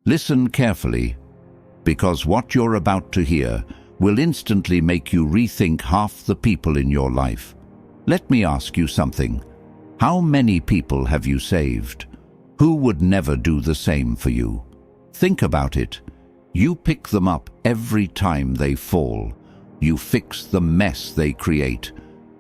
Listen carefully, because what you're about to hear will instantly make you rethink half the people in your life. Let me ask you something. How many people have you saved? Who would never do the same for you? Think about it. You pick them up every time they fall. You fix the mess they create.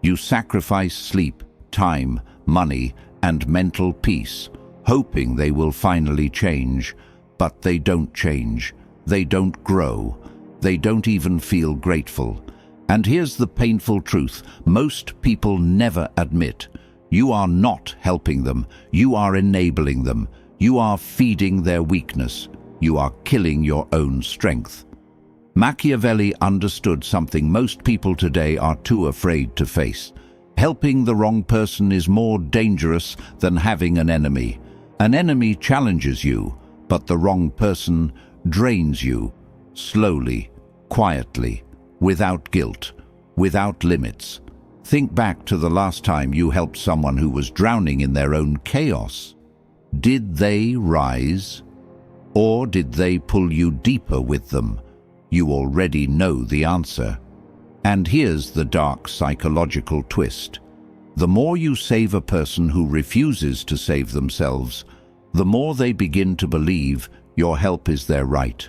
You sacrifice sleep, time, money, and mental peace, hoping they will finally change. But they don't change. They don't grow. They don't even feel grateful. And here's the painful truth most people never admit. You are not helping them. You are enabling them. You are feeding their weakness. You are killing your own strength. Machiavelli understood something most people today are too afraid to face. Helping the wrong person is more dangerous than having an enemy. An enemy challenges you, but the wrong person drains you, slowly, quietly, without guilt, without limits. Think back to the last time you helped someone who was drowning in their own chaos. Did they rise? Or did they pull you deeper with them? You already know the answer. And here's the dark psychological twist. The more you save a person who refuses to save themselves, the more they begin to believe your help is their right.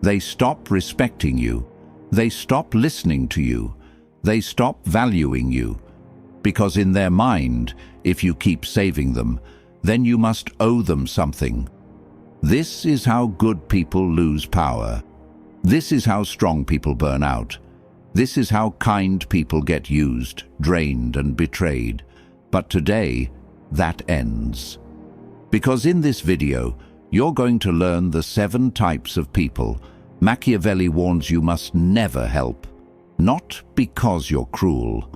They stop respecting you. They stop listening to you. They stop valuing you. Because in their mind, if you keep saving them, then you must owe them something. This is how good people lose power. This is how strong people burn out. This is how kind people get used, drained, and betrayed. But today, that ends. Because in this video, you're going to learn the 7 types of people Machiavelli warns you must never help. Not because you're cruel,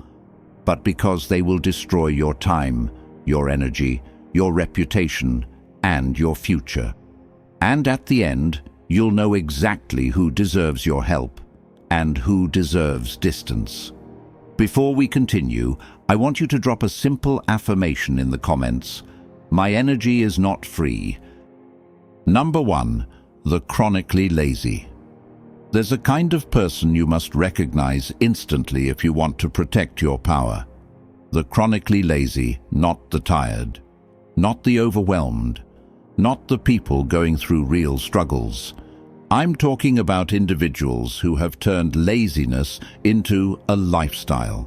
but because they will destroy your time, your energy, your reputation, and your future. And at the end, you'll know exactly who deserves your help and who deserves distance. Before we continue, I want you to drop a simple affirmation in the comments. My energy is not free. Number 1, the chronically lazy. There's a kind of person you must recognize instantly if you want to protect your power. The chronically lazy, not the tired, not the overwhelmed, not the people going through real struggles. I'm talking about individuals who have turned laziness into a lifestyle.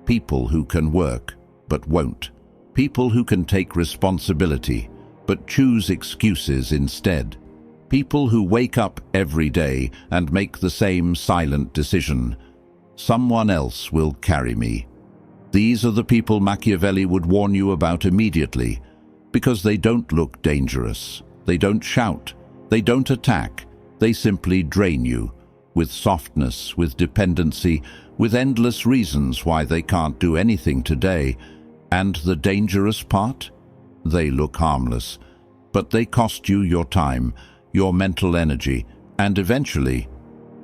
People who can work, but won't. People who can take responsibility, but choose excuses instead. People who wake up every day and make the same silent decision. Someone else will carry me. These are the people Machiavelli would warn you about immediately, because they don't look dangerous. They don't shout. They don't attack. They simply drain you, with softness, with dependency, with endless reasons why they can't do anything today. And the dangerous part? They look harmless, but they cost you your time, your mental energy, and eventually,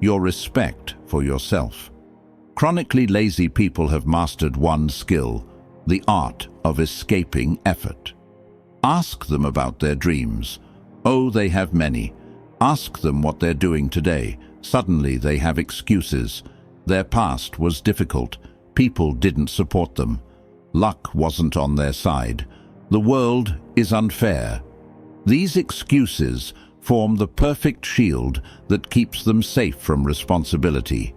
your respect for yourself. Chronically lazy people have mastered one skill, the art of escaping effort. Ask them about their dreams. Oh, they have many. Ask them what they're doing today. Suddenly they have excuses. Their past was difficult. People didn't support them. Luck wasn't on their side. The world is unfair. These excuses form the perfect shield that keeps them safe from responsibility.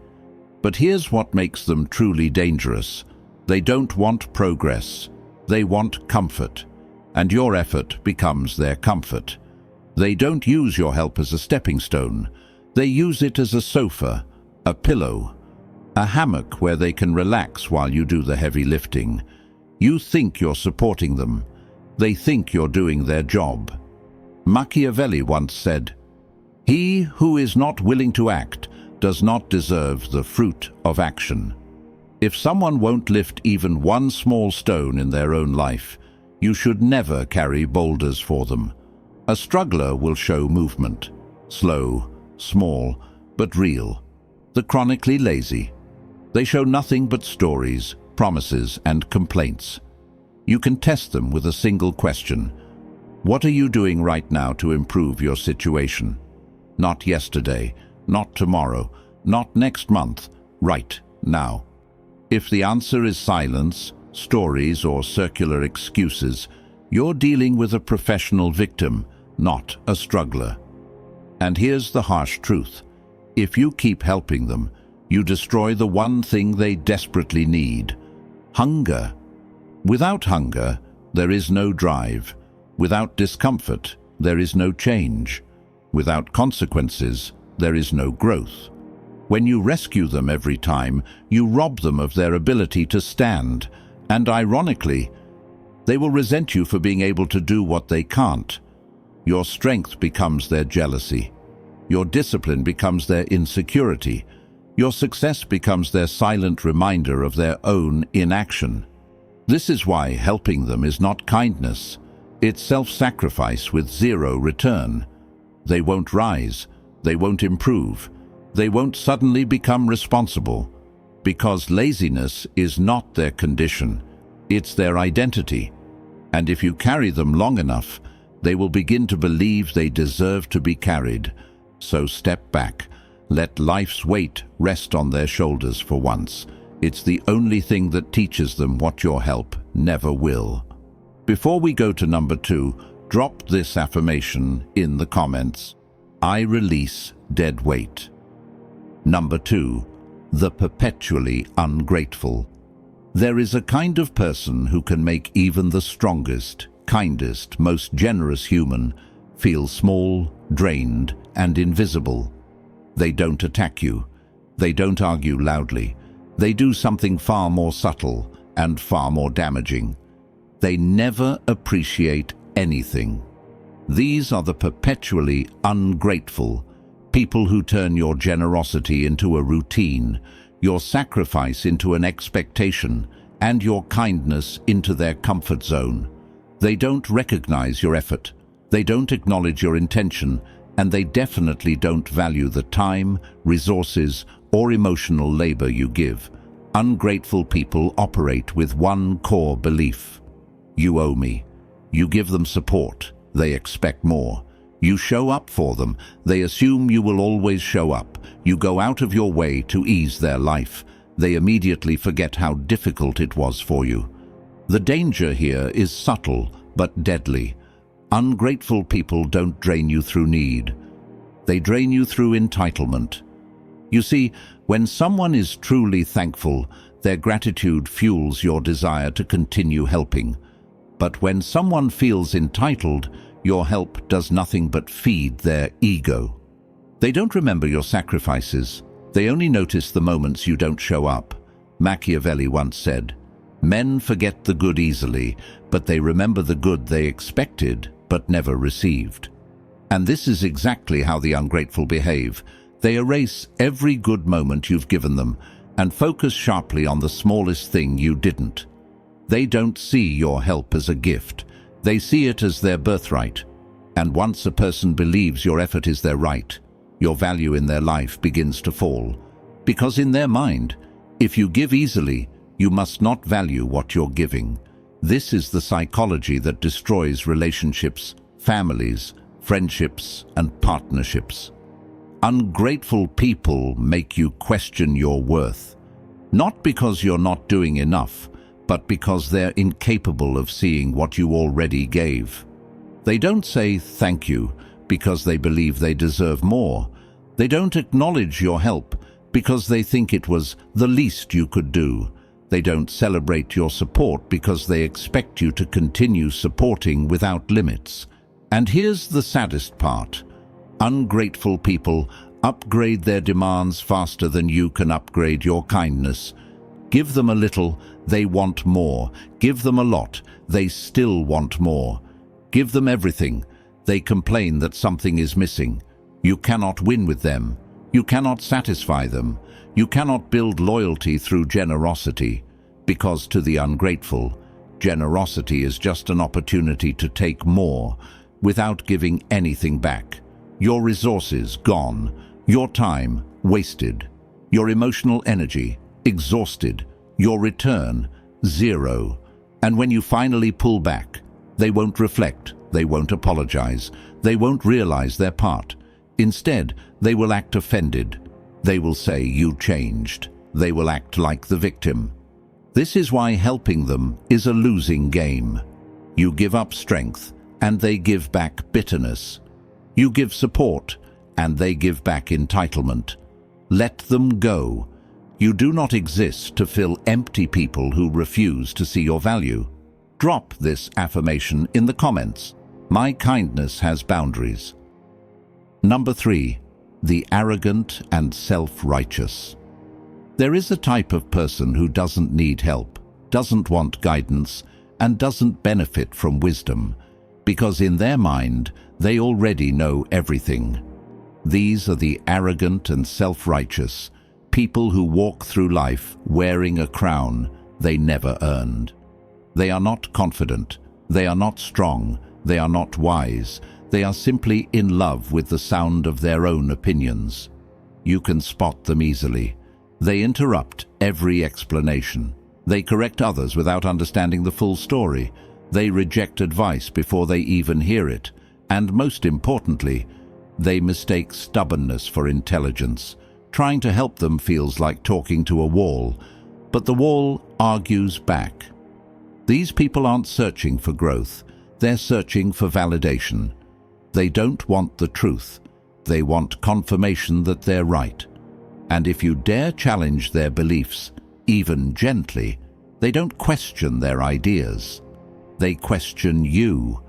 But here's what makes them truly dangerous. They don't want progress. They want comfort. And your effort becomes their comfort. They don't use your help as a stepping stone. They use it as a sofa, a pillow, a hammock where they can relax while you do the heavy lifting. You think you're supporting them. They think you're doing their job. Machiavelli once said, "He who is not willing to act does not deserve the fruit of action." If someone won't lift even one small stone in their own life, you should never carry boulders for them. A struggler will show movement, slow, small, but real. The chronically lazy. They show nothing but stories, promises, and complaints. You can test them with a single question. What are you doing right now to improve your situation? Not yesterday, not tomorrow, not next month, right now. If the answer is silence, stories, or circular excuses, you're dealing with a professional victim, not a struggler. And here's the harsh truth. If you keep helping them, you destroy the one thing they desperately need: hunger. Without hunger, there is no drive. Without discomfort, there is no change. Without consequences, there is no growth. When you rescue them every time, you rob them of their ability to stand, and ironically, they will resent you for being able to do what they can't. Your strength becomes their jealousy. Your discipline becomes their insecurity. Your success becomes their silent reminder of their own inaction. This is why helping them is not kindness. It's self-sacrifice with zero return. They won't rise. They won't improve. They won't suddenly become responsible, because laziness is not their condition, it's their identity. And if you carry them long enough, they will begin to believe they deserve to be carried. So step back. Let life's weight rest on their shoulders for once. It's the only thing that teaches them what your help never will. Before we go to number 2, drop this affirmation in the comments. I release dead weight. Number 2, the perpetually ungrateful. There is a kind of person who can make even the strongest, kindest, most generous human feel small, drained, and invisible. They don't attack you. They don't argue loudly. They do something far more subtle and far more damaging. They never appreciate anything. These are the perpetually ungrateful, people who turn your generosity into a routine, your sacrifice into an expectation, and your kindness into their comfort zone. They don't recognize your effort. They don't acknowledge your intention, and they definitely don't value the time, resources, or emotional labor you give. Ungrateful people operate with one core belief: you owe me. You give them support, they expect more. You show up for them, they assume you will always show up. You go out of your way to ease their life. They immediately forget how difficult it was for you. The danger here is subtle but deadly. Ungrateful people don't drain you through need. They drain you through entitlement. You see, when someone is truly thankful, their gratitude fuels your desire to continue helping. But when someone feels entitled, your help does nothing but feed their ego. They don't remember your sacrifices. They only notice the moments you don't show up. Machiavelli once said, "Men forget the good easily, but they remember the good they expected but never received." And this is exactly how the ungrateful behave. They erase every good moment you've given them and focus sharply on the smallest thing you didn't. They don't see your help as a gift. They see it as their birthright. And once a person believes your effort is their right, your value in their life begins to fall. Because in their mind, if you give easily, you must not value what you're giving. This is the psychology that destroys relationships, families, friendships, and partnerships. Ungrateful people make you question your worth, not because you're not doing enough, but because they're incapable of seeing what you already gave. They don't say thank you because they believe they deserve more. They don't acknowledge your help because they think it was the least you could do. They don't celebrate your support because they expect you to continue supporting without limits. And here's the saddest part. Ungrateful people upgrade their demands faster than you can upgrade your kindness. Give them a little, they want more. Give them a lot, they still want more. Give them everything, they complain that something is missing. You cannot win with them. You cannot satisfy them. You cannot build loyalty through generosity, because to the ungrateful, generosity is just an opportunity to take more without giving anything back. Your resources gone, your time wasted, your emotional energy exhausted, your return zero. And when you finally pull back, they won't reflect, They won't apologize. They won't realize their part. Instead, they will act offended. They will say, "You changed." They will act like the victim. This is why helping them is a losing game. You give up strength, and they give back bitterness. You give support, and they give back entitlement. Let them go. You do not exist to fill empty people who refuse to see your value. Drop this affirmation in the comments. My kindness has boundaries. Number 3, the arrogant and self-righteous. There is a type of person who doesn't need help, doesn't want guidance, and doesn't benefit from wisdom, because in their mind, they already know everything. These are the arrogant and self-righteous, people who walk through life wearing a crown they never earned. They are not confident, they are not strong, they are not wise, they are simply in love with the sound of their own opinions. You can spot them easily. They interrupt every explanation. They correct others without understanding the full story. They reject advice before they even hear it. And most importantly, they mistake stubbornness for intelligence. Trying to help them feels like talking to a wall, but the wall argues back. These people aren't searching for growth. They're searching for validation. They don't want the truth. They want confirmation that they're right. And if you dare challenge their beliefs, even gently, they don't question their ideas. They question you.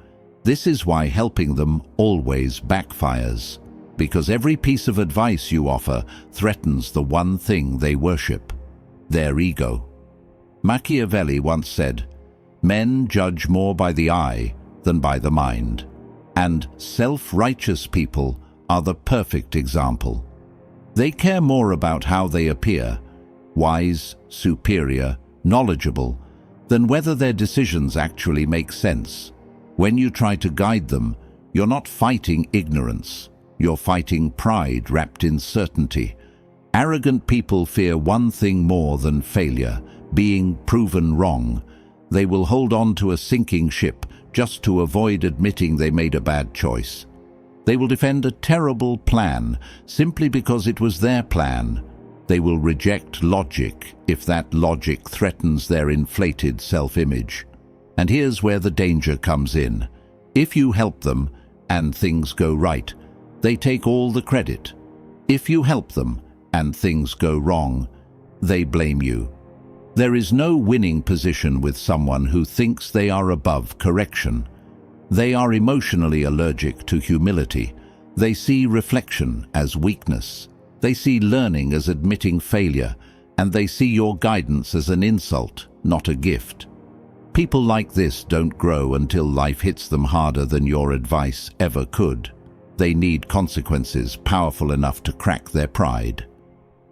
This is why helping them always backfires, because every piece of advice you offer threatens the one thing they worship, their ego. Machiavelli once said, "Men judge more by the eye than by the mind." And self-righteous people are the perfect example. They care more about how they appear, wise, superior, knowledgeable, than whether their decisions actually make sense. When you try to guide them, you're not fighting ignorance. You're fighting pride wrapped in certainty. Arrogant people fear one thing more than failure, being proven wrong. They will hold on to a sinking ship just to avoid admitting they made a bad choice. They will defend a terrible plan simply because it was their plan. They will reject logic if that logic threatens their inflated self-image. And here's where the danger comes in. If you help them and things go right, they take all the credit. If you help them and things go wrong, they blame you. There is no winning position with someone who thinks they are above correction. They are emotionally allergic to humility. They see reflection as weakness. They see learning as admitting failure, and they see your guidance as an insult, not a gift. People like this don't grow until life hits them harder than your advice ever could. They need consequences powerful enough to crack their pride.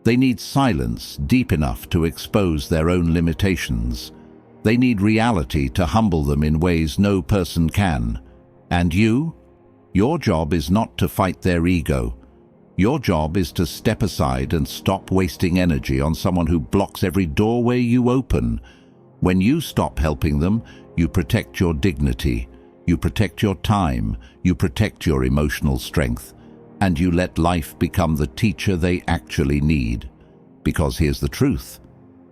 They need silence deep enough to expose their own limitations. They need reality to humble them in ways no person can. And you? Your job is not to fight their ego. Your job is to step aside and stop wasting energy on someone who blocks every doorway you open. When you stop helping them, you protect your dignity, you protect your time, you protect your emotional strength, and you let life become the teacher they actually need. Because here's the truth.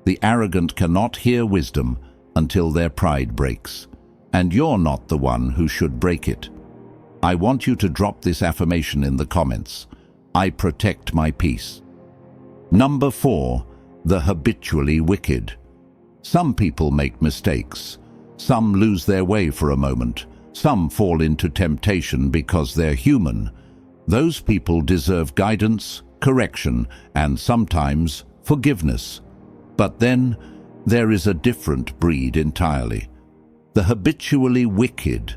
The arrogant cannot hear wisdom until their pride breaks, and you're not the one who should break it. I want you to drop this affirmation in the comments. I protect my peace. Number 4, the habitually wicked. Some people make mistakes. Some lose their way for a moment. Some fall into temptation because they're human. Those people deserve guidance, correction, and sometimes forgiveness. But then there is a different breed entirely. The habitually wicked.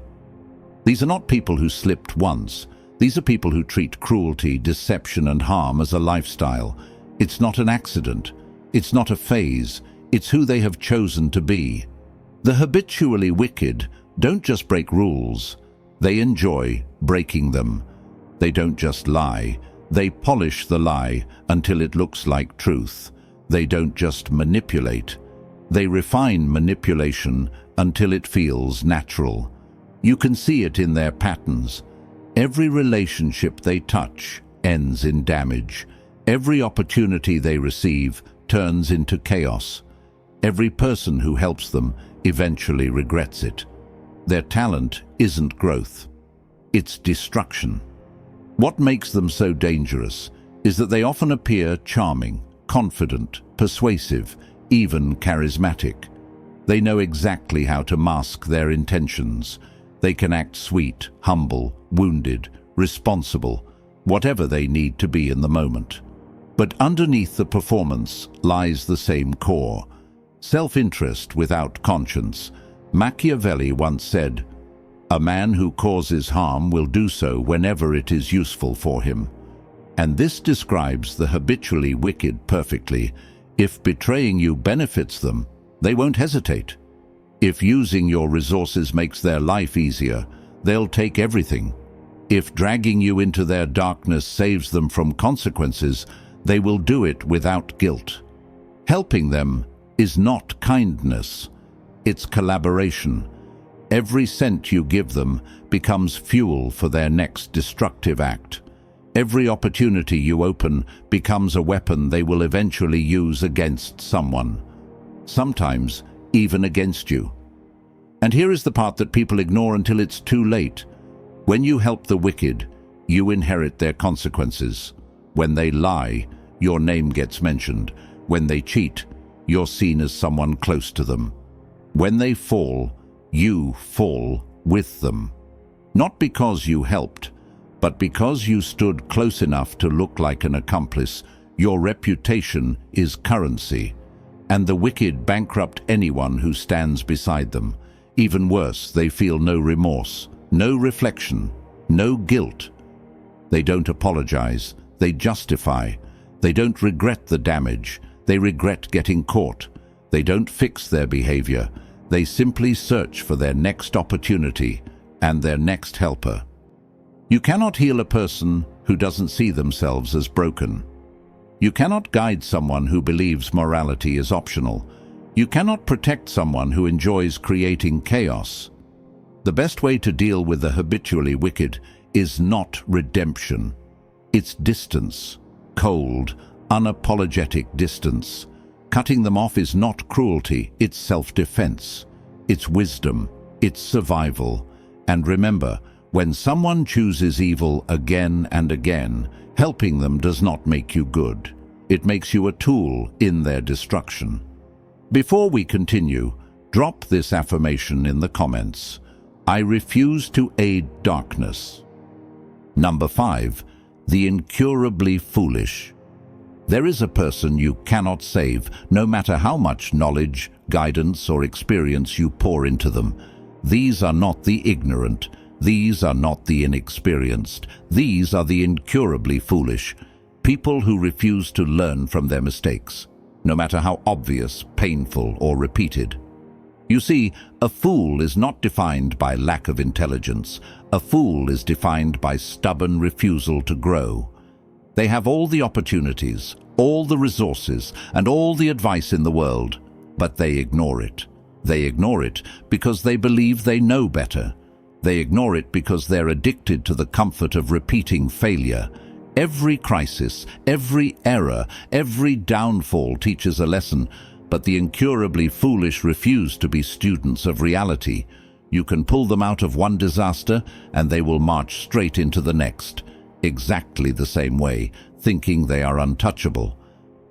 These are not people who slipped once. These are people who treat cruelty, deception, and harm as a lifestyle. It's not an accident. It's not a phase. It's who they have chosen to be. The habitually wicked don't just break rules. They enjoy breaking them. They don't just lie. They polish the lie until it looks like truth. They don't just manipulate. They refine manipulation until it feels natural. You can see it in their patterns. Every relationship they touch ends in damage. Every opportunity they receive turns into chaos. Every person who helps them eventually regrets it. Their talent isn't growth, it's destruction. What makes them so dangerous is that they often appear charming, confident, persuasive, even charismatic. They know exactly how to mask their intentions. They can act sweet, humble, wounded, responsible, whatever they need to be in the moment. But underneath the performance lies the same core: self-interest without conscience. Machiavelli once said, "A man who causes harm will do so whenever it is useful for him." And this describes the habitually wicked perfectly. If betraying you benefits them, they won't hesitate. If using your resources makes their life easier, they'll take everything. If dragging you into their darkness saves them from consequences, they will do it without guilt. Helping them is not kindness, it's collaboration. Every cent you give them becomes fuel for their next destructive act. Every opportunity you open becomes a weapon they will eventually use against someone, sometimes even against you. And here is the part that people ignore until it's too late. When you help the wicked, you inherit their consequences. When they lie, your name gets mentioned. When they cheat, you're seen as someone close to them. When they fall, you fall with them. Not because you helped, but because you stood close enough to look like an accomplice. Your reputation is currency, and the wicked bankrupt anyone who stands beside them. Even worse, they feel no remorse, no reflection, no guilt. They don't apologize, they justify. They don't regret the damage, they regret getting caught. They don't fix their behavior, they simply search for their next opportunity and their next helper. You cannot heal a person who doesn't see themselves as broken. You cannot guide someone who believes morality is optional. You cannot protect someone who enjoys creating chaos. The best way to deal with the habitually wicked is not redemption. It's distance, cold, unapologetic distance. Cutting them off is not cruelty, it's self-defense. It's wisdom, it's survival. And remember, when someone chooses evil again and again, helping them does not make you good. It makes you a tool in their destruction. Before we continue, drop this affirmation in the comments. I refuse to aid darkness. Number 5. The incurably foolish. There is a person you cannot save, no matter how much knowledge, guidance, or experience you pour into them. These are not the ignorant. These are not the inexperienced. These are the incurably foolish. People who refuse to learn from their mistakes, no matter how obvious, painful, or repeated. You see, a fool is not defined by lack of intelligence. A fool is defined by stubborn refusal to grow. They have all the opportunities, all the resources, and all the advice in the world, but they ignore it. They ignore it because they believe they know better. They ignore it because they're addicted to the comfort of repeating failure. Every crisis, every error, every downfall teaches a lesson, but the incurably foolish refuse to be students of reality. You can pull them out of one disaster, and they will march straight into the next, exactly the same way, thinking they are untouchable.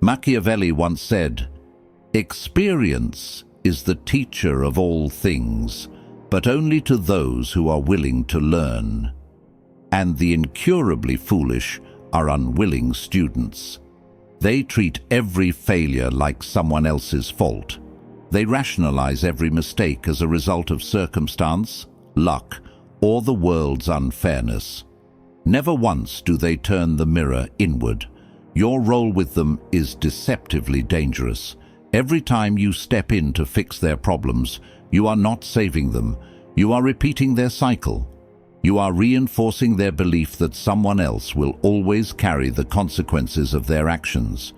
Machiavelli once said, "Experience is the teacher of all things, but only to those who are willing to learn." And the incurably foolish are unwilling students. They treat every failure like someone else's fault. They rationalize every mistake as a result of circumstance, luck, or the world's unfairness. Never once do they turn the mirror inward. Your role with them is deceptively dangerous. Every time you step in to fix their problems, you are not saving them. You are repeating their cycle. You are reinforcing their belief that someone else will always carry the consequences of their actions.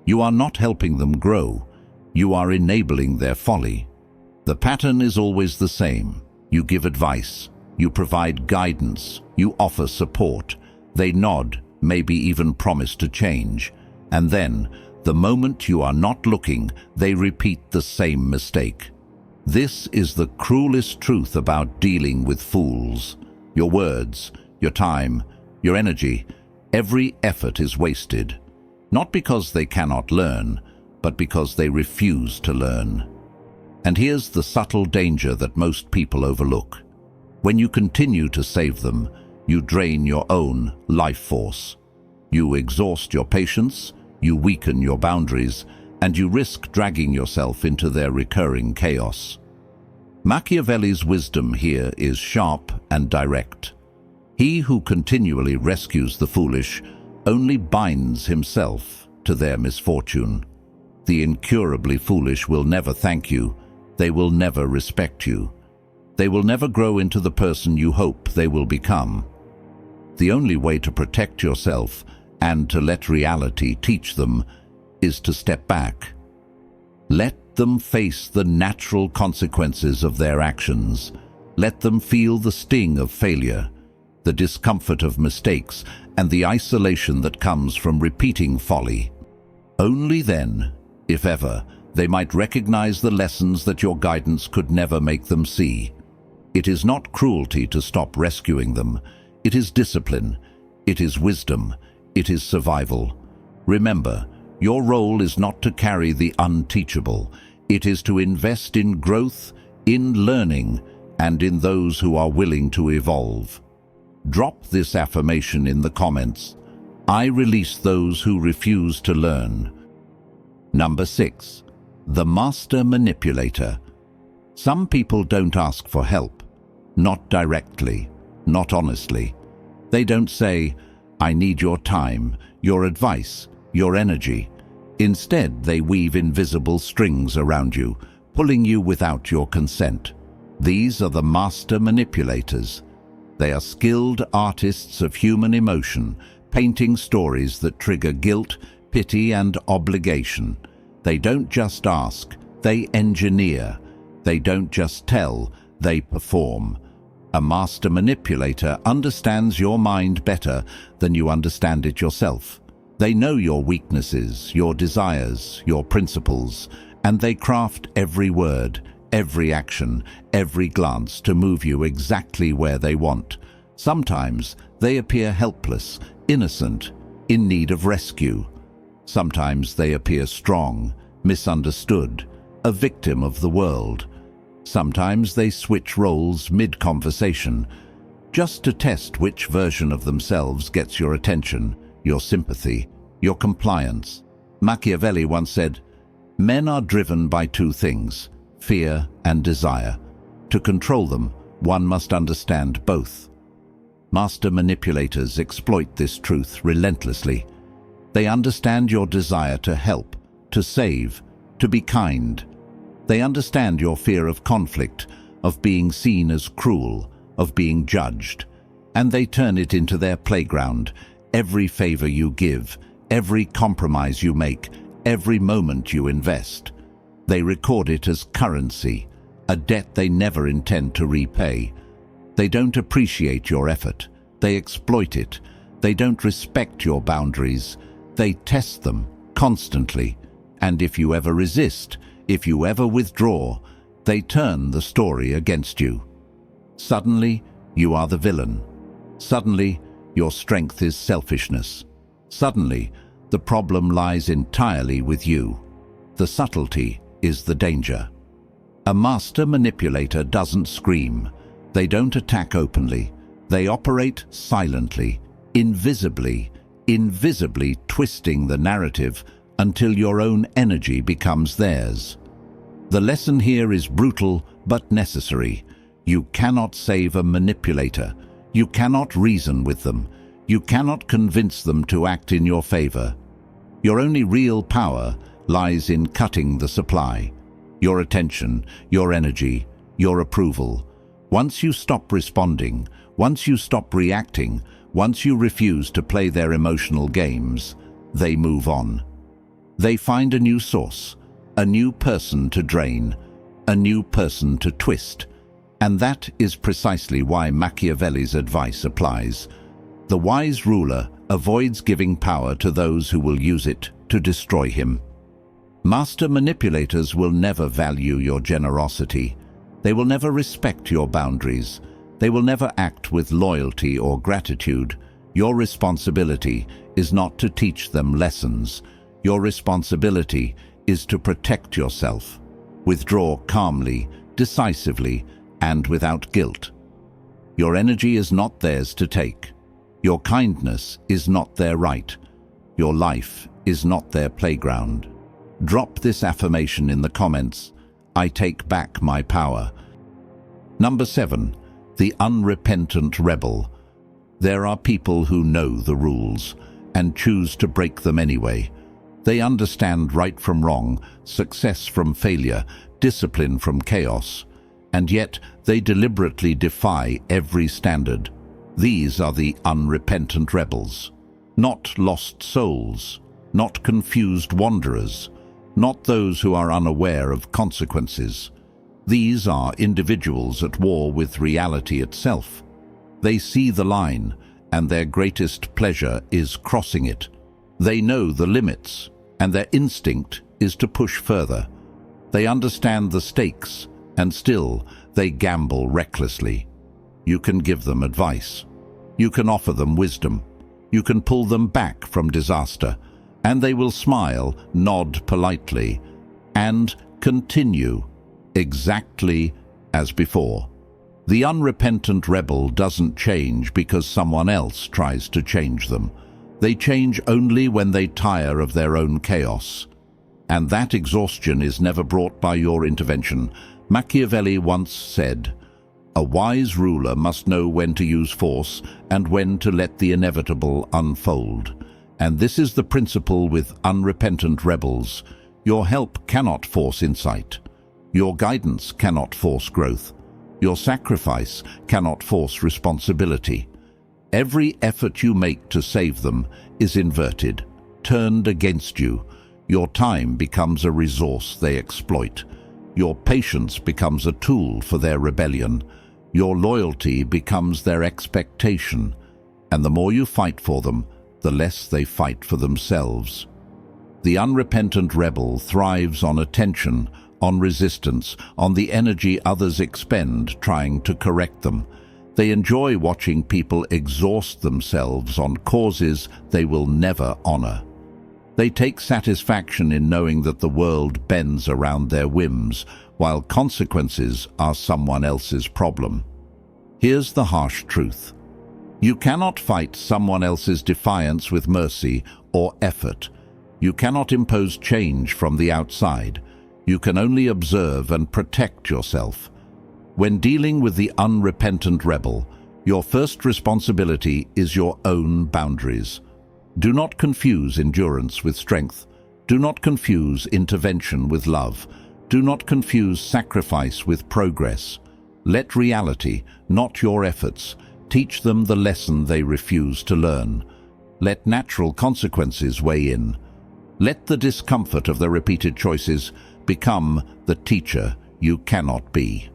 You are not helping them grow. You are enabling their folly. The pattern is always the same. You give advice. You provide guidance, you offer support. They nod, maybe even promise to change. And then, the moment you are not looking, they repeat the same mistake. This is the cruelest truth about dealing with fools. Your words, your time, your energy, every effort is wasted. Not because they cannot learn, but because they refuse to learn. And here's the subtle danger that most people overlook. When you continue to save them, you drain your own life force. You exhaust your patience, you weaken your boundaries, and you risk dragging yourself into their recurring chaos. Machiavelli's wisdom here is sharp and direct. He who continually rescues the foolish only binds himself to their misfortune. The incurably foolish will never thank you. They will never respect you. They will never grow into the person you hope they will become. The only way to protect yourself and to let reality teach them is to step back. Let them face the natural consequences of their actions. Let them feel the sting of failure, the discomfort of mistakes, and the isolation that comes from repeating folly. Only then, if ever, they might recognize the lessons that your guidance could never make them see. It is not cruelty to stop rescuing them. It is discipline. It is wisdom. It is survival. Remember, your role is not to carry the unteachable. It is to invest in growth, in learning, and in those who are willing to evolve. Drop this affirmation in the comments. I release those who refuse to learn. Number 6. The master manipulator. Some people don't ask for help. Not directly, not honestly. They don't say, I need your time, your advice, your energy. Instead, they weave invisible strings around you, pulling you without your consent. These are the master manipulators. They are skilled artists of human emotion, painting stories that trigger guilt, pity, and obligation. They don't just ask, they engineer. They don't just tell, they perform. A master manipulator understands your mind better than you understand it yourself. They know your weaknesses, your desires, your principles, and they craft every word, every action, every glance to move you exactly where they want. Sometimes they appear helpless, innocent, in need of rescue. Sometimes they appear strong, misunderstood, a victim of the world. Sometimes they switch roles mid-conversation, just to test which version of themselves gets your attention, your sympathy, your compliance. Machiavelli once said, "Men are driven by two things, fear and desire. To control them, one must understand both." Master manipulators exploit this truth relentlessly. They understand your desire to help, to save, to be kind. They understand your fear of conflict, of being seen as cruel, of being judged, and they turn it into their playground. Every favor you give, every compromise you make, every moment you invest. They record it as currency, a debt they never intend to repay. They don't appreciate your effort. They exploit it. They don't respect your boundaries. They test them constantly. And if you ever resist, if you ever withdraw, they turn the story against you. Suddenly, you are the villain. Suddenly, your strength is selfishness. Suddenly, the problem lies entirely with you. The subtlety is the danger. A master manipulator doesn't scream. They don't attack openly. They operate silently, invisibly twisting the narrative until your own energy becomes theirs. The lesson here is brutal but necessary. You cannot save a manipulator. You cannot reason with them. You cannot convince them to act in your favor. Your only real power lies in cutting the supply. Your attention, your energy, your approval. Once you stop responding, once you stop reacting, once you refuse to play their emotional games, they move on. They find a new source, a new person to drain, a new person to twist. And that is precisely why Machiavelli's advice applies. The wise ruler avoids giving power to those who will use it to destroy him. Master manipulators will never value your generosity. They will never respect your boundaries. They will never act with loyalty or gratitude. Your responsibility is not to teach them lessons. Your responsibility is to protect yourself. Withdraw calmly, decisively, and without guilt. Your energy is not theirs to take. Your kindness is not their right. Your life is not their playground. Drop this affirmation in the comments. I take back my power. Number 7. The unrepentant rebel. There are people who know the rules and choose to break them anyway. They understand right from wrong, success from failure, discipline from chaos, and yet they deliberately defy every standard. These are the unrepentant rebels. Not lost souls, not confused wanderers, not those who are unaware of consequences. These are individuals at war with reality itself. They see the line, and their greatest pleasure is crossing it. They know the limits, and their instinct is to push further. They understand the stakes, and still they gamble recklessly. You can give them advice. You can offer them wisdom. You can pull them back from disaster, and they will smile, nod politely, and continue exactly as before. The unrepentant rebel doesn't change because someone else tries to change them. They change only when they tire of their own chaos. And that exhaustion is never brought by your intervention. Machiavelli once said, "A wise ruler must know when to use force and when to let the inevitable unfold." And this is the principle with unrepentant rebels. Your help cannot force insight. Your guidance cannot force growth. Your sacrifice cannot force responsibility. Every effort you make to save them is inverted, turned against you. Your time becomes a resource they exploit. Your patience becomes a tool for their rebellion. Your loyalty becomes their expectation. And the more you fight for them, the less they fight for themselves. The unrepentant rebel thrives on attention, on resistance, on the energy others expend trying to correct them. They enjoy watching people exhaust themselves on causes they will never honor. They take satisfaction in knowing that the world bends around their whims, while consequences are someone else's problem. Here's the harsh truth. You cannot fight someone else's defiance with mercy or effort. You cannot impose change from the outside. You can only observe and protect yourself. When dealing with the unrepentant rebel, your first responsibility is your own boundaries. Do not confuse endurance with strength. Do not confuse intervention with love. Do not confuse sacrifice with progress. Let reality, not your efforts, teach them the lesson they refuse to learn. Let natural consequences weigh in. Let the discomfort of the repeated choices become the teacher you cannot be.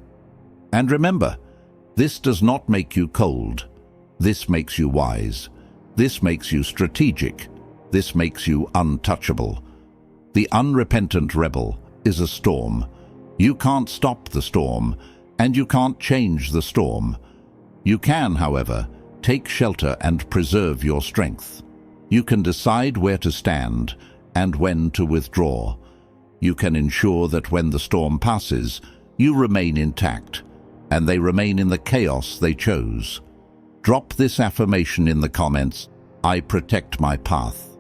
And remember, this does not make you cold. This makes you wise. This makes you strategic. This makes you untouchable. The unrepentant rebel is a storm. You can't stop the storm, and you can't change the storm. You can, however, take shelter and preserve your strength. You can decide where to stand and when to withdraw. You can ensure that when the storm passes, you remain intact, and they remain in the chaos they chose. Drop this affirmation in the comments, I protect my path.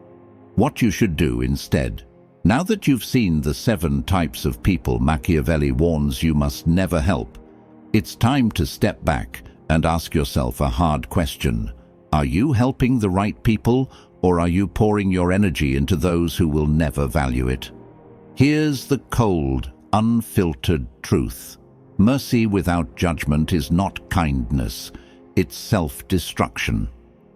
What you should do instead. Now that you've seen the 7 types of people Machiavelli warns you must never help, it's time to step back and ask yourself a hard question. Are you helping the right people, or are you pouring your energy into those who will never value it? Here's the cold, unfiltered truth. Mercy without judgment is not kindness, it's self-destruction.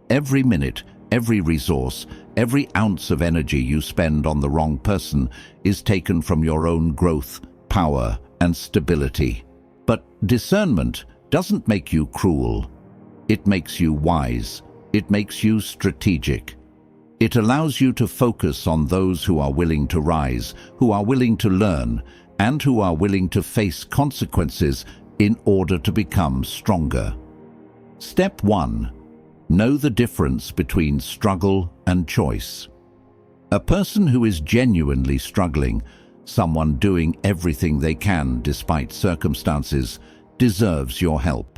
Every minute, every resource, every ounce of energy you spend on the wrong person is taken from your own growth, power, and stability. But discernment doesn't make you cruel. It makes you wise. It makes you strategic. It allows you to focus on those who are willing to rise, who are willing to learn, and who are willing to face consequences in order to become stronger. Step 1. Know the difference between struggle and choice. A person who is genuinely struggling, someone doing everything they can despite circumstances, deserves your help.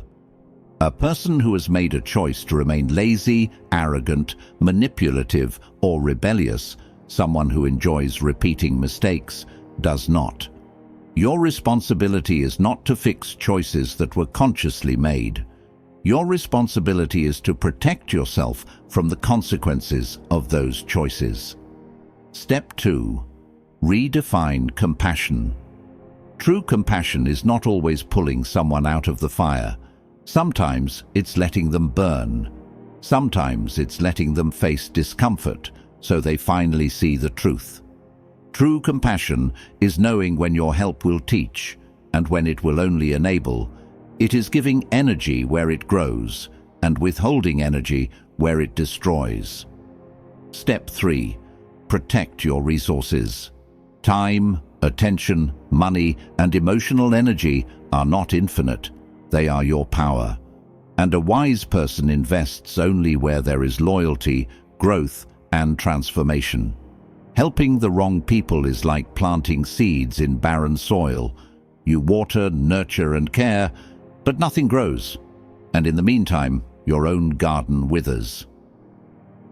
A person who has made a choice to remain lazy, arrogant, manipulative, or rebellious, someone who enjoys repeating mistakes, does not. Your responsibility is not to fix choices that were consciously made. Your responsibility is to protect yourself from the consequences of those choices. Step 2. Redefine compassion. True compassion is not always pulling someone out of the fire. Sometimes it's letting them burn. Sometimes it's letting them face discomfort so they finally see the truth. True compassion is knowing when your help will teach and when it will only enable. It is giving energy where it grows and withholding energy where it destroys. Step 3. Protect your resources. Time, attention, money, and emotional energy are not infinite. They are your power. And a wise person invests only where there is loyalty, growth, and transformation. Helping the wrong people is like planting seeds in barren soil. You water, nurture, and care, but nothing grows. And in the meantime, your own garden withers.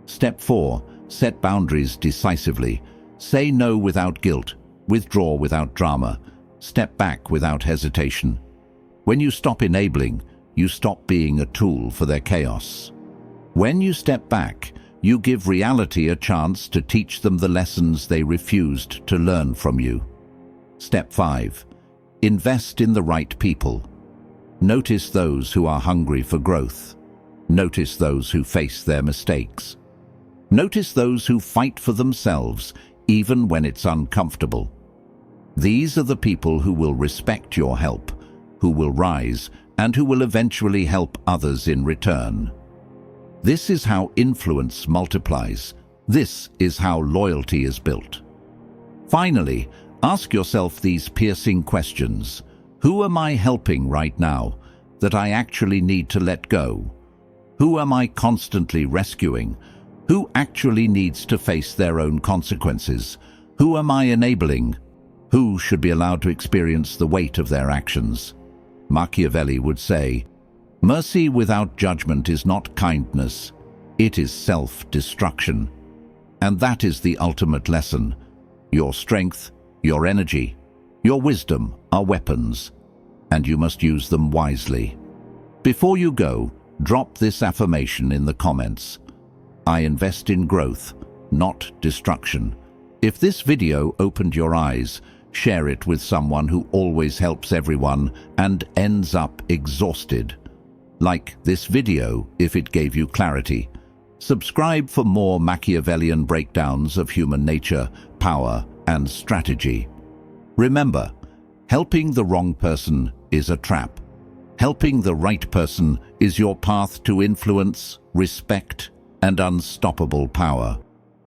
Step 4. Set boundaries decisively. Say no without guilt. Withdraw without drama. Step back without hesitation. When you stop enabling, you stop being a tool for their chaos. When you step back, you give reality a chance to teach them the lessons they refused to learn from you. Step 5. Invest in the right people. Notice those who are hungry for growth. Notice those who face their mistakes. Notice those who fight for themselves, even when it's uncomfortable. These are the people who will respect your help, who will rise, and who will eventually help others in return. This is how influence multiplies. This is how loyalty is built. Finally, ask yourself these piercing questions. Who am I helping right now that I actually need to let go? Who am I constantly rescuing? Who actually needs to face their own consequences? Who am I enabling? Who should be allowed to experience the weight of their actions? Machiavelli would say, "Mercy without judgment is not kindness, it is self-destruction." And that is the ultimate lesson. Your strength, your energy, your wisdom are weapons, and you must use them wisely. Before you go, drop this affirmation in the comments. I invest in growth, not destruction. If this video opened your eyes, share it with someone who always helps everyone and ends up exhausted. Like this video if it gave you clarity. Subscribe for more Machiavellian breakdowns of human nature, power, and strategy. Remember, helping the wrong person is a trap. Helping the right person is your path to influence, respect, and unstoppable power.